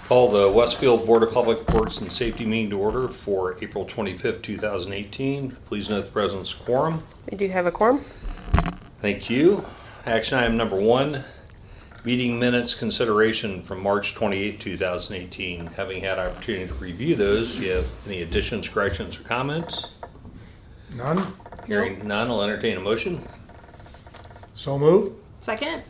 Call the Westfield Board of Public Works and Safety meeting to order for April 25th, 2018. Please note the presence of quorum. We do have a quorum. Thank you. Action item number 1, meeting minutes consideration from March 28th, 2018. Having had opportunity to review those, do you have any additions, corrections, or comments? None? Hearing none, I'll entertain a motion. So moved? Second?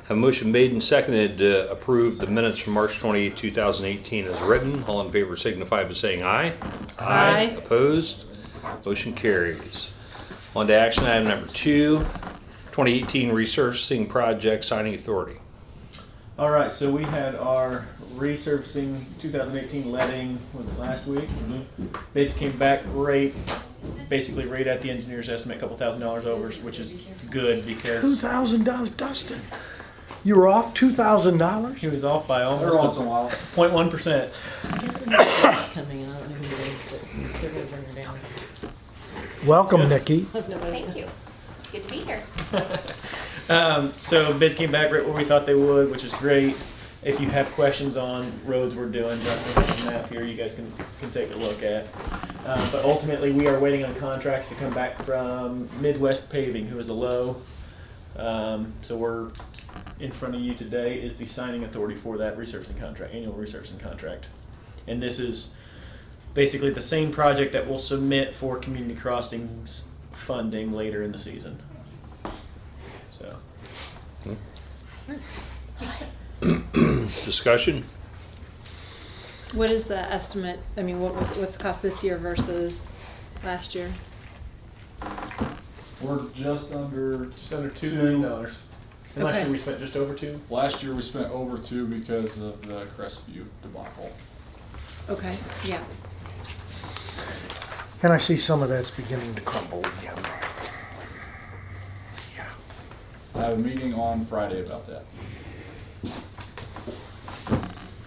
A motion made and seconded to approve the minutes from March 28th, 2018 as written. All in favor signify by saying aye. Aye. Opposed? Motion carries. On to action item number 2, 2018 resurfacing project signing authority. All right, so we had our resurfacing 2018 letting, was it last week? Bids came back basically right at the engineer's estimate, a couple $1,000s over, which is good because $2,000, Dustin. You were off $2,000? he was off by Every once almost in a while. 0.1%. Coming in, I don't know who it is, but they're gonna bring her down. Welcome, Nikki. Thank you. Good to be here. So bids came back right where we thought they would, which is great. If you have questions on roads we're doing, Justin has a map here you guys can take a look at. But ultimately, we are waiting on contracts to come back from Midwest Paving, who is a low. So we're in front of you today is the signing authority for that resurfacing contract, annual resurfacing contract. And this is basically the same project that we'll submit for community crossings funding later in the season. So. Discussion? What is the estimate? I mean, what's the cost this year versus last year? We're just under $2 million. And last Okay. year we spent just over 2. Last year we spent over 2 because of the Crestview debacle. Okay, yeah. And I see some of that's beginning to crumble again. I have a meeting on Friday about that.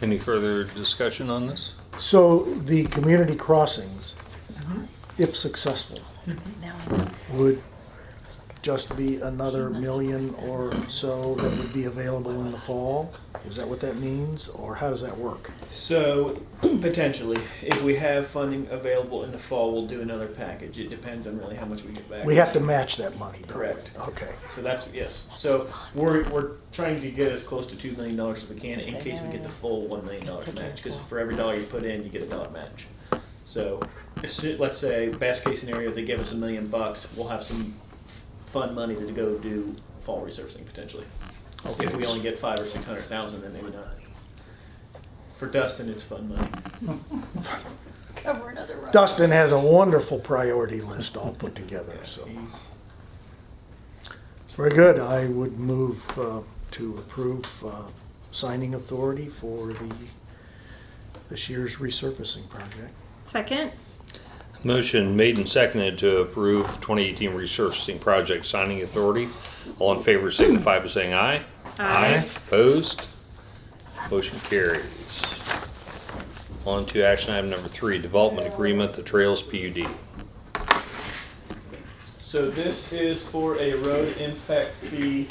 Any further discussion on this? So the community crossings, if successful, would just be another million or so that would be available in the fall? Is that what that means, or how does that work? So potentially, if we have funding available in the fall, we'll do another package. It depends on really how much we get back. We have to match that money, don't we? Correct. Okay. So that's, yes. So we're trying to get as close to $2 million as we can in case we get the full $1 million match. Because for every dollar you put in, you get a dollar match. So let's say best case scenario, they give us $1 million, we'll have some fund money to go do fall resurfacing potentially. Okay. If we only get 500,000 or 600,000, then maybe not. For Dustin, it's fun money. Cover another road. Dustin has a wonderful priority list all put together, so. He's- Very good. I would move to approve signing authority for this year's resurfacing project. Second? Motion made and seconded to approve 2018 resurfacing project signing authority. All in favor signify by saying aye. Aye. Opposed? Motion carries. On to action item number 3, development agreement, the Trails PUD. So this is for a road impact fee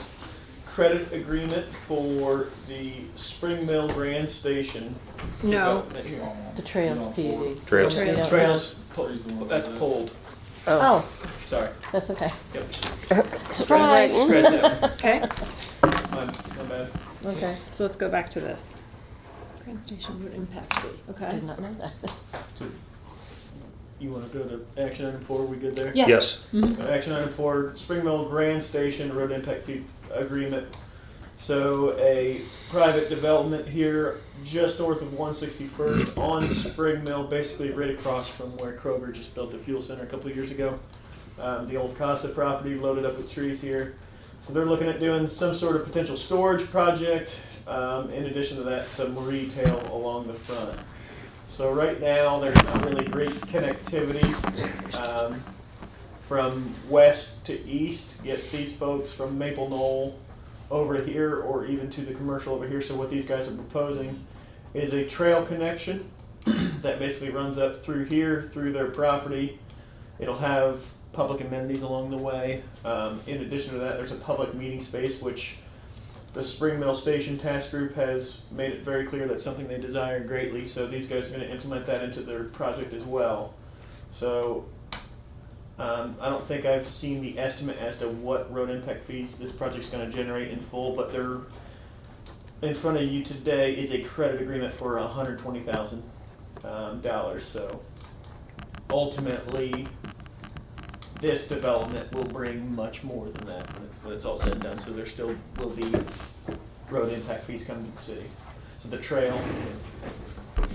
credit agreement for the Spring Mill Grand Station. No. development here. The Trails PUD. Trails. Yeah. Trails, He's the one that's that- pulled. Oh, Sorry. that's okay. Yep. Surprise. Scratch that one. Okay, My bad. Okay, so let's go back to this. Grand Station Road Impact Fee, okay. did not know that. You want to go to action item 4? We good there? Yes. Action item 4, Spring Mill Grand Station Road Impact Fee Agreement. So a private development here just north of 161st on Spring Mill, basically right across from where Kroger just built the fuel center a couple of years ago. The old Casa property loaded up with trees here. So they're looking at doing some sort of potential storage project. In addition to that, some retail along the front. So right now, there's not really great connectivity from west to east. Get these folks from Maple Knoll over here or even to the commercial over here. So what these guys are proposing is a trail connection that basically runs up through here, through their property. It'll have public amenities along the way. In addition to that, there's a public meeting space, which The Spring Mill Station Task Group has made it very clear that's something they desire greatly, so these guys are gonna implement that into their project as well. So, I don't think I've seen the estimate as to what road impact fees this project's gonna generate in full, but they're, in front of you today is a credit agreement for $120,000, so ultimately, this development will bring much more than that when it's all said and done, so there still will be road impact fees coming to the city. So the trail.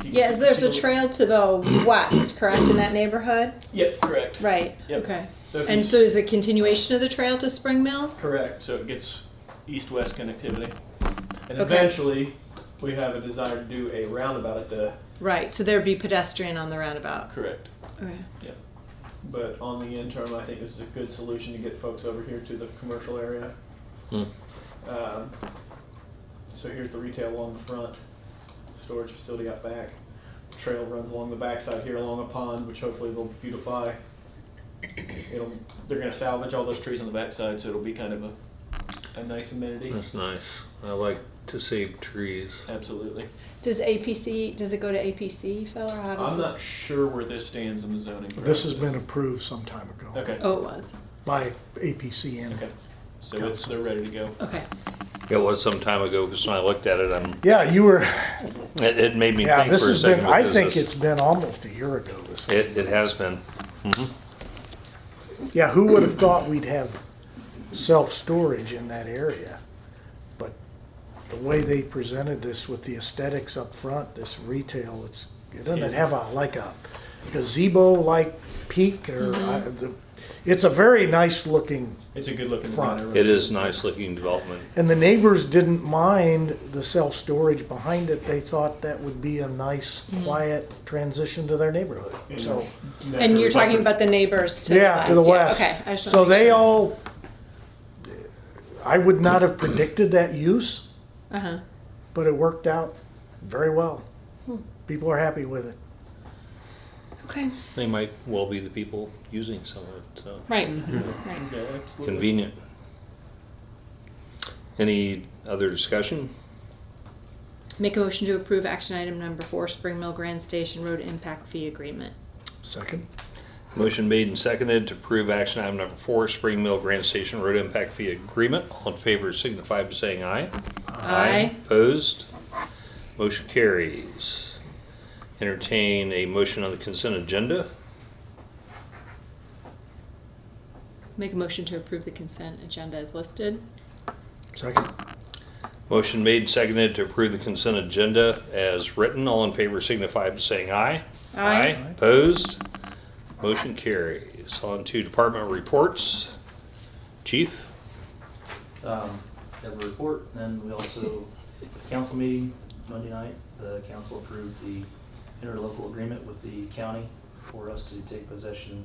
Yes, there's a trail to the west, correct, in that neighborhood? Yep, correct. Right, Yep. okay. So if And you- so is it continuation of the trail to Spring Mill? Correct, so it gets east-west connectivity. And Okay. eventually, we have a desire to do a roundabout at the, Right, so there'd be pedestrian on the roundabout. correct. Okay. Yep. But on the interim, I think this is a good solution to get folks over here to the commercial area. Hmm. So here's the retail along the front, storage facility out back. Trail runs along the backside here along a pond, which hopefully they'll beautify. They're gonna salvage all those trees on the backside, so it'll be kind of a nice amenity. That's nice. I like to save trees. Absolutely. Does APC, does it go to APC, Phil, or how does I'm this? not sure where this stands in the zoning. This has process. been approved some time ago Okay, Oh, it was, by APC and, okay. So they're ready to go. okay. It was some time ago, because when I looked at it, yeah, you were, it made me yeah, think this for a has been, second. I because think this- it's been almost a year ago. This. It has been. Yeah, who would have thought we'd have self-storage in that area? But the way they presented this with the aesthetics up front, this retail, doesn't it have like a gazebo-like peak or, it's a very nice looking, It's a good looking Front. design. It is nice looking development. and the neighbors didn't mind the self-storage behind it. They thought that would be a nice, quiet transition to their neighborhood, so. And you're talking about the neighbors to the west? Yeah, to the west. Okay, I just So wanna make they sure. all, I would not have predicted that use, Uh-huh, but it worked out very well. People are happy with it. okay, They might well be the people using some of it, so right, right. Yeah, absolutely. convenient. Any other discussion? Make a motion to approve action item number 4, Spring Mill Grand Station Road Impact Fee Agreement. Second? Motion made and seconded to approve action item number 4, Spring Mill Grand Station Road Impact Fee Agreement. All in favor signify by saying aye. Aye. Opposed? Motion carries. Entertain a motion on the consent agenda. Make a motion to approve the consent agenda as listed. Second? Motion made and seconded to approve the consent agenda as written. All in favor signify by saying aye. Aye. Opposed? Motion carries. On to department reports. Chief? Have a report, and then we also, council meeting Monday night, the council approved the interlocal agreement with the county for us to take possession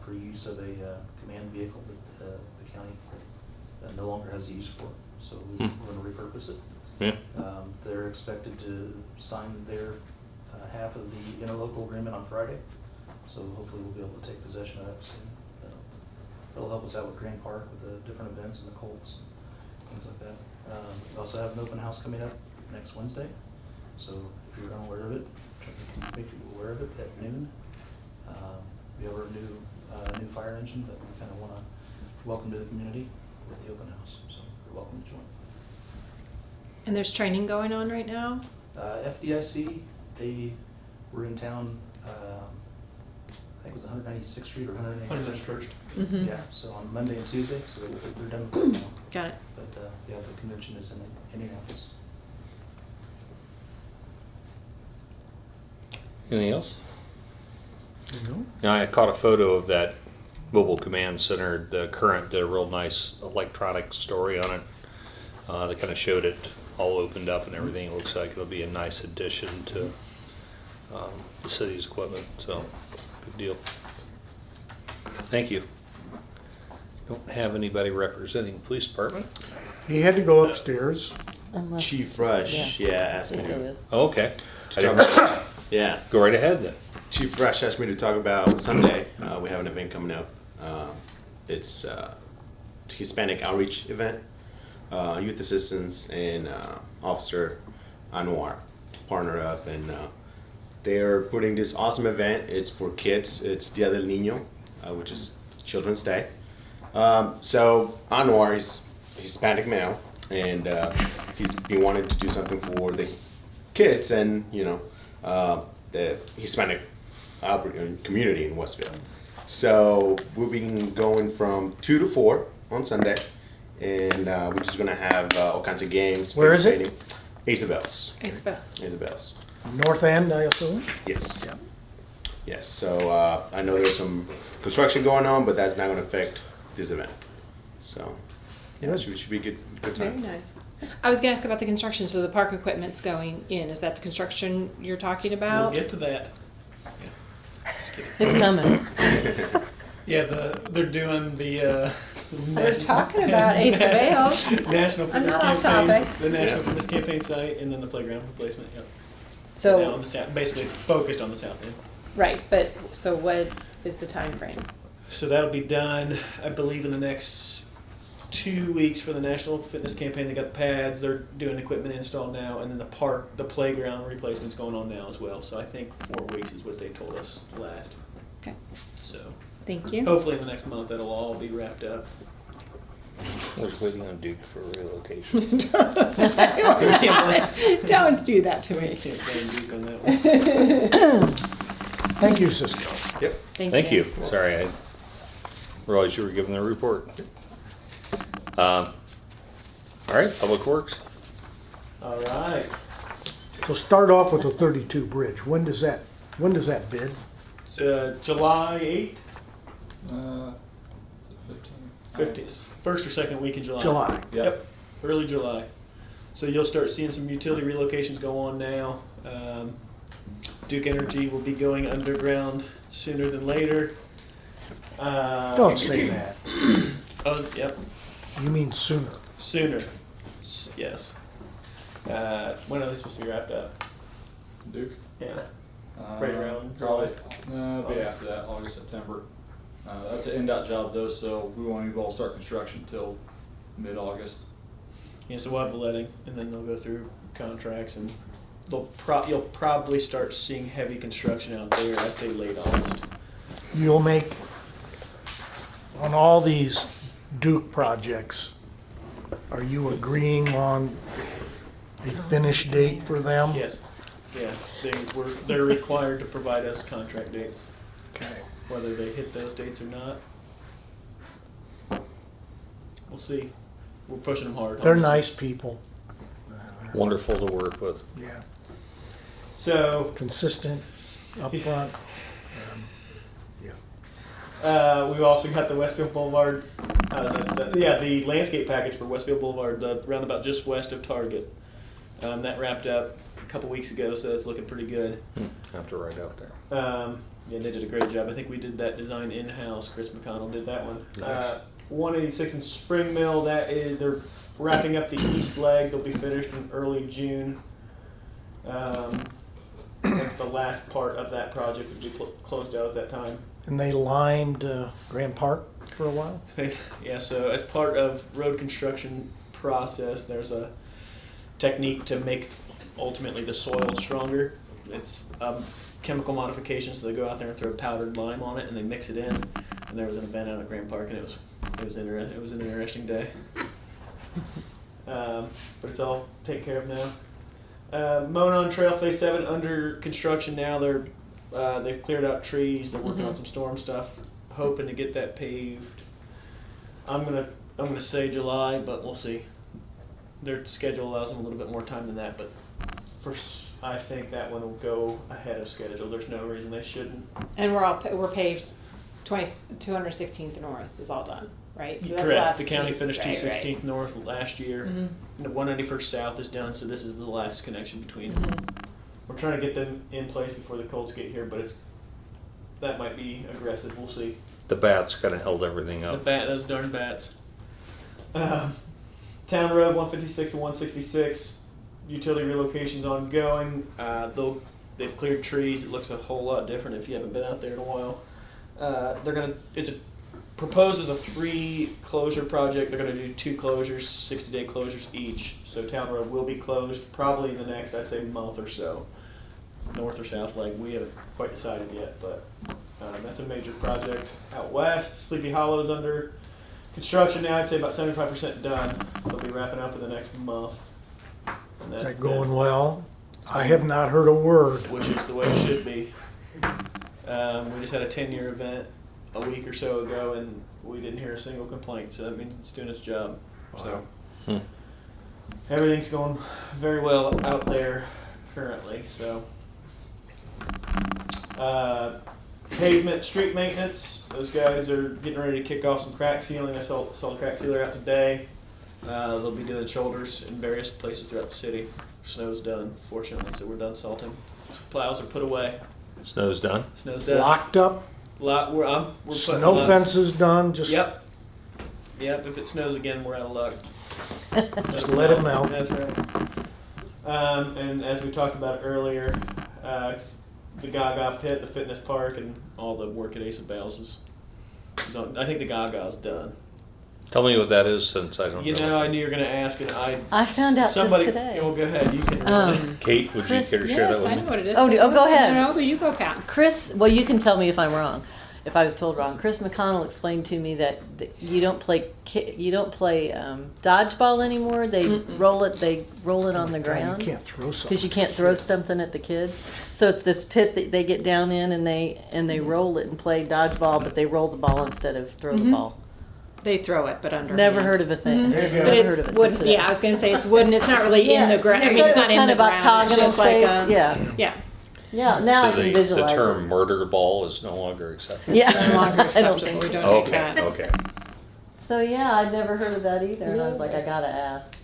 for use of a command vehicle that the county no longer has use for, so we're going to repurpose it. Yeah. They're expected to sign their half of the interlocal agreement on Friday, so hopefully we'll be able to take possession of that soon. That'll help us out with Green Park with the different events and the Colts, things like that. We also have an open house coming up next Wednesday, so if you're unaware of it, try to make people aware of it at noon. We have our new fire engine that we kind of want to welcome to the community with the open house, so you're welcome to join. And there's training going on right now? FDIC, they were in town, I think it was 196th Street or 191st. Mm-hmm. Yeah, so on Monday and Tuesday, so they're done with that now. Got it. But yeah, the convention is in Indianapolis. Anything else? No? Yeah, I caught a photo of that mobile command center. The Current did a real nice electronic story on it. They kind of showed it all opened up and everything. It looks like it'll be a nice addition to the city's equipment. So, good deal. Thank you. Don't have anybody representing the police department. He had to go upstairs. Unless Chief it's- Rush, yeah, asked me Cisco to. is. Oh, okay. to talk- Yeah, Go right ahead then. Chief Rush asked me to talk about Sunday. We have an event coming up. It's a Hispanic outreach event. youth assistance and Officer Anwar partner up, and they're putting this awesome event. It's for kids. It's Dia del Niño, which is Children's Day. So Anwar is Hispanic male, and he's been wanting to do something for the kids and the Hispanic community in Westville. So we've been going from 2 to 4 on Sunday, and we're just gonna have all kinds of games. Where is it? face painting. Isabel's. It's Isabel's. North End, I assume? Yes. Yeah. Yes. So I know there's some construction going on, but that's not going to affect this event. So yeah, Good. should be good very time. nice. I was gonna ask about the construction, so the park equipment's going in, is that the construction you're talking We'll about? get to that. Just kidding. It's coming. Yeah, they're doing the. We're talking about Ace of Bales. National I'm Fitness not off Campaign, topic. the National Yeah. Fitness Campaign site, and then the playground replacement. Yep. Now So, on the south, basically focused on the south end. right, but, so what is the time frame? So that'll be done, I believe, in the next 2 weeks for the National Fitness Campaign. They got pads, they're doing equipment install now, and then the playground replacement's going on now as well. So I think 4 weeks is what they told us last. Okay, So thank you. hopefully in the next month that'll all be wrapped up. We're waiting on Duke for relocation. We can't Don't do that to blame, we me. can't blame Duke on that one. Thank you, Cisco. Yep. Thank you. Sorry, I realized you were giving the report. All right, Public Works. All right. So start off with the 32 bridge. When does that bid? It's July 8th, Is it 15? 50th, first or second week in July. July. Yep, early July. So you'll start seeing some utility relocations go on now. Duke Energy will be going underground sooner than later. Don't say that. Oh, yep, You mean sooner. sooner. Yes. When are they supposed to be wrapped up? Duke? Yeah. Right around Probably. July. No, it'll be after that, August, September. That's an NDOT job though, so we won't even start construction till mid-August. Yeah, so we'll have the letting, and then they'll go through contracts, and you'll probably start seeing heavy construction out there. I'd say late August. You'll make, on all these Duke projects, are you agreeing on a finish date for them? Yes. Yeah, they're required to provide us contract dates, Okay. whether they hit those dates or not. We'll see. We're pushing them hard. on They're this one. nice people. Wonderful to work with. Yeah, So, consistent, upfront. we've also got the Westfield Boulevard, the landscape package for Westfield Boulevard, the roundabout just west of Target. That wrapped up a couple weeks ago, so that's looking pretty good. Have to ride out there. Yeah, they did a great job. I think we did that design in-house. Chris McConnell did that one. Nice. 186 in Spring Mill, they're wrapping up the east leg. They'll be finished in early June. That's the last part of that project. It'll be closed out at that time. And they lined Grand Park for a while? Yeah, so as part of road construction process, there's a technique to make ultimately the soil stronger. It's chemical modification, so they go out there and throw powdered lime on it and they mix it in. And there was an event out at Grand Park, and it was an interesting day. But it's all taken care of now. Monon Trail Phase 7 under construction now. They've cleared out trees. They're working on some storm stuff, hoping to get that paved. I'm gonna say July, but we'll see. Their schedule allows them a little bit more time than that, but I think that one will go ahead of schedule. There's no reason they shouldn't. And we're paved 216th North is all done, right? So that's Correct. last The county piece. finished Right, 216th North last year. Mhm. The 191st South is done, so this is the last connection between. Mhm. We're trying to get them in place before the Colts get here, but that might be aggressive. We'll see. The bats kind of held everything up. Those darn bats. Town Road 156 and 166, utility relocation's ongoing. They've cleared trees. It looks a whole lot different if you haven't been out there in a while. It's a proposed as a 3 closure project. They're going to do 2 closures, 60-day closures each. So Town Road will be closed probably in the next, I'd say, month or so. North or south leg, we haven't quite decided yet, but that's a major project out west. Sleepy Hollow's under construction now. I'd say about 75% done. They'll be wrapping up in the next month. And Is that going well? I have not heard a word. which is the way it should be. We just had a 10-year event a week or so ago, and we didn't hear a single complaint, so that means it's doing its job. So everything's going very well out there currently. So pavement, street maintenance, those guys are getting ready to kick off some crack sealing. I saw the crack sealer out today. They'll be doing shoulders in various places throughout the city. Snow's done, fortunately, so we're done salting. Plows are put away. Snow's done. Snow's done. Locked up, We're putting snow lots. fences done, just Yep. If it snows again, we're out of luck. Just let it melt. That's right. And as we talked about earlier, the Gaga pit, the fitness park, and all the work at Ace of Bales is on. I think the Gaga's done. Tell me what that is, since I don't You know. know, I knew you were going to ask, and I found out just somebody. today. Oh, go ahead. You can. Kate, would Chris, you care to share Yes, that I with know me? what it is. Oh, go ahead. No, you go, Pat. Chris, well, you can tell me if I'm wrong, if I was told wrong. Chris McConnell explained to me that you don't play dodgeball anymore. They roll it on the God, ground you can't throw something. because you can't throw something at the kids. So it's this pit that they get down in and they roll it and play dodgeball, but they roll the ball instead of throw the ball. They throw it, but under. Never heard of a thing. There you go. Never But heard it's of it. wooden. Yeah, I was gonna say it's wooden. It's not really in the ground. I mean, it's not in kind the of ground. It's octagonal just like shape. a. Yeah. Yeah. Now I So can the visualize it. term murder ball is no longer accepted. Yeah. No longer I don't acceptable. think We so. don't take Okay, that. okay. So yeah, I'd never heard of that either, and I was like, I gotta ask.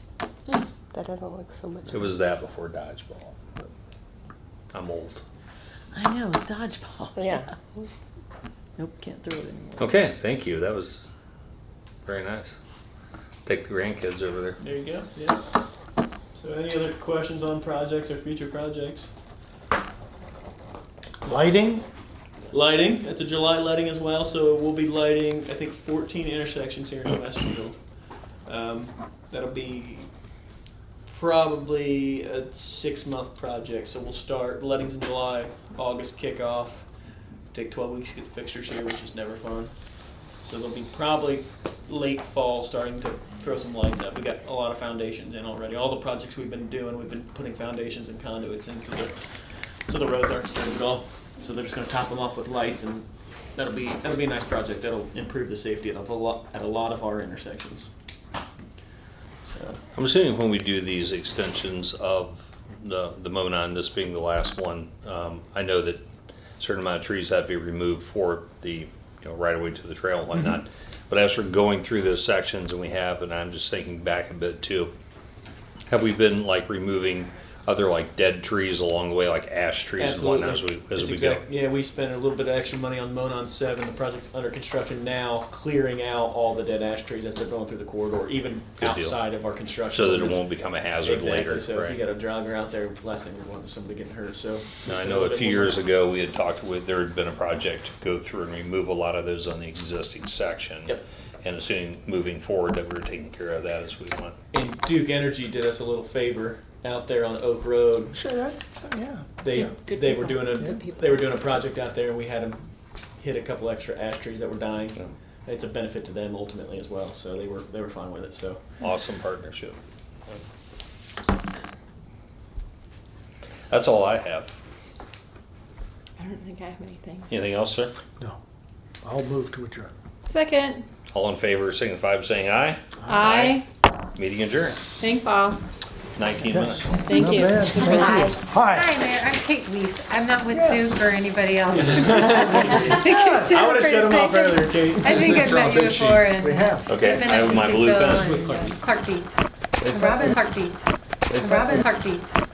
That doesn't look so much. It was that before dodgeball. I'm old. I know, it's dodgeball. Yeah. Nope, can't throw it anymore. Okay, thank you. That was very nice. Take the grandkids over there. There you go. Yeah. So, any other questions on projects or future projects? Lighting, Lighting. It's a July lighting as well, so we'll be lighting, I think, 14 intersections here in Westfield. That'll be probably a 6-month project. So we'll start lettings in July, August kickoff. Take 12 weeks to get the fixtures here, which is never fun. So there'll be probably late fall starting to throw some lights up. We got a lot of foundations in already. All the projects we've been doing, we've been putting foundations and conduits in, so the roads aren't disturbed at all. So they're just going to top them off with lights, and that'll be a nice project. That'll improve the safety at a lot of our intersections. So, I'm assuming when we do these extensions of the Monon, this being the last one, I know that a certain amount of trees have to be removed for the right away to the trail and whatnot. But as we're going through those sections, and I'm just thinking back a bit too, have we been like removing other like dead trees along the way, like ash trees and whatnot as we go? Yeah, we spent a little bit of extra money on Monon 7, the project under construction now, clearing out all the dead ash trees as they're going through the corridor, even Good deal. outside of our construction. So that it limits. won't become a hazard Exactly. later. So if you right? got a jogger out there, last thing we want is somebody getting hurt. So Now, I know a few years ago we had talked with, there had been a project to go through and remove a lot of those on the existing section. Yep. And assuming moving forward that we were taking care of that as we went. And Duke Energy did us a little favor out there on Oak Road. sure that, yeah. They Yeah. they were doing Yeah. they were doing a project out there, and we had them hit a couple extra ash trees that were dying. Yeah. It's a benefit to them ultimately as well. So they were fine with it. So Awesome partnership. That's all I have. I don't think I have anything. Anything else, sir? No, I'll move to adjourn. Second. All in favor, signify by saying aye. Aye. Meeting adjourned. Thank all. 19 Yes. minutes. Thank Not you. bad. Hi. Hi. Hi, Mayor. I'm Kate Weiss. I'm not with Duke or anybody else. I would have shut them off earlier, Kate. I think I've met you before. And We have. Okay, I've been I have at my blue Duke, pen. Clark Dietz. Robin Clark Dietz. Robin Clark Dietz.